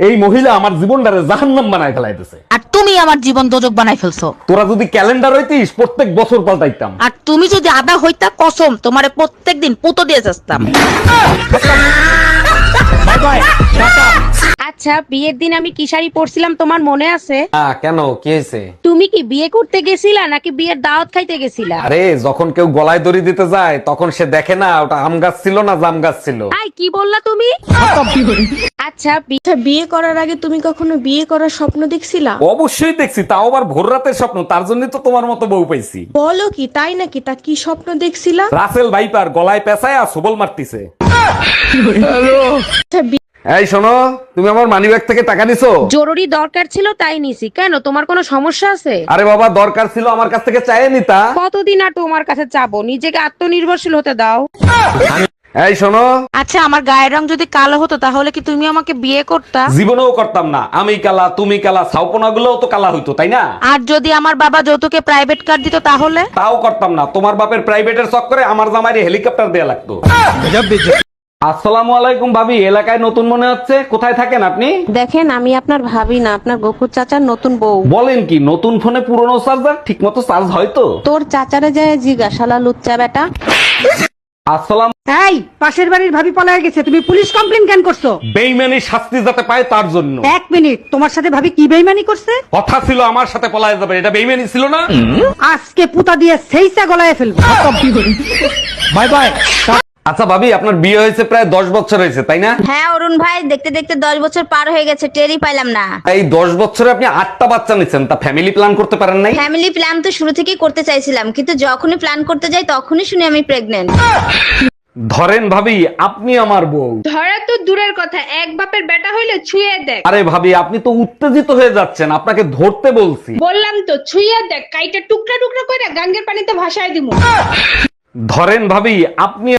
এই মহিলা আমার জীবনটারে জাহান্নাম বানায় ফেলাইতেছে। আর তুমি আমার জীবন দোজক বানাই ফেলছো। তোরা যদি ক্যালেন্ডার হইতিস প্রত্যেক বছর পাল্টাইতাম। আর তুমি যদি আদা হইতা কসম তোমারে প্রত্যেকদিন পুতো দিয়ে যাস্তাম। Bye bye, tata. আচ্ছা, বিয়ের দিন আমি কি শাড়ি পরছিলাম তোমার মনে আছে? কেন, কি হয়েছে? তুমি কি বিয়ে করতে গেছিলা নাকি বিয়ের দাওয়াত খাইতে গেছিলা? আরে যখন কেউ গলায় দড়ি দিতে যায় তখন সে দেখে না ওটা আম গাছ ছিল না জাম গাছ ছিল। আই কি বললা তুমি? আচ্ছা, বিয়ে করার আগে তুমি কখনো বিয়ে করার স্বপ্ন দেখছিলা? অবশ্যই দেখছি, তাও আবার ভোর রাতের স্বপ্ন। তার জন্য তো তোমার মতো বউ পাইছি। বলো কি, তাই নাকি? তা কি স্বপ্ন দেখছিলা? রাসেল ভাইপার গলায় পেঁচায় আর সবল মারতিছে। আচ্ছা, এই শোনো, তুমি আমার মানিব্যাগ থেকে টাকা নিছো? জরুরি দরকার ছিল তাই নিছি। কেন, তোমার কোনো সমস্যা আছে? আরে বাবা, দরকার ছিল আমার কাছ থেকে চাইয়ে নিতা। কতদিন আর তোমার কাছে চাবো? নিজেকে আত্মনির্ভরশীল হতে দাও। এই শোনো, আচ্ছা, আমার গায়ের রং যদি কালো হতো তাহলে কি তুমি আমাকে বিয়ে করতা? জীবনেও করতাম না। আমি কালা, তুমি কালা, ছাউপনা গুলোও তো কালা হইতো, তাই না? আর যদি আমার বাবা যৌতুকে প্রাইভেট কার দিত তাহলে? তাও করতাম না। তোমার বাপের প্রাইভেটের চক্করে আমার জামাইরে হেলিকপ্টার দেয়া লাগতো। আসসালামু আলাইকুম ভাবি, এলাকায় নতুন মনে হচ্ছে, কোথায় থাকেন আপনি? দেখেন, আমি আপনার ভাবি না, আপনার গফুর চাচার নতুন বউ। বলেন কি, নতুন ফোনে পুরনো চার্জার ঠিক মতো চার্জ হয় তো? তোর চাচারে যায় জিজ্ঞাসালা লুচ্চা বেটা। আসসালাম। এই পাশের বাড়ির ভাবি পলায় গেছে, তুমি পুলিশ কমপ্লেন কেন করছো? বেইমানি শাস্তি যাতে পায় তার জন্য। এক মিনিট, তোমার সাথে ভাবি কি বেইমানি করছে? কথা ছিল আমার সাথে পলায় যাবে, এটা বেইমানি ছিল না? আজকে পুতা দিয়ে সেইসা গলায় ফেলবো। Bye bye. আচ্ছা ভাবি, আপনার বিয়ে হয়েছে প্রায় 10 বছর হয়েছে, তাই না? হ্যাঁ অরুণ ভাই, দেখতে দেখতে 10 বছর পার হয়ে গেছে, টেরই পাইলাম না। এই 10 বছরে আপনি 8টা বাচ্চা নিচ্ছেন, তা ফ্যামিলি প্ল্যান করতে পারেন নাই? ফ্যামিলি প্ল্যান তো শুরু থেকেই করতে চাইছিলাম, কিন্তু যখনই প্ল্যান করতে যাই তখনই শুনি আমি প্রেগনেন্ট। ধরেন ভাবি, আপনি আমার বউ। ধরা তো দূরের কথা, এক বাপের বেটা হইলে ছুঁয়ে দেখ। আরে ভাবি, আপনি তো উত্তেজিত হয়ে যাচ্ছেন, আপনাকে ধরতে বলছি। বললাম তো ছুঁয়ে দেখ, কাইটা টুকরা টুকরা করে গাঙ্গের পানিতে ভাসায় দিমু। ধরেন ভাবি, আপনি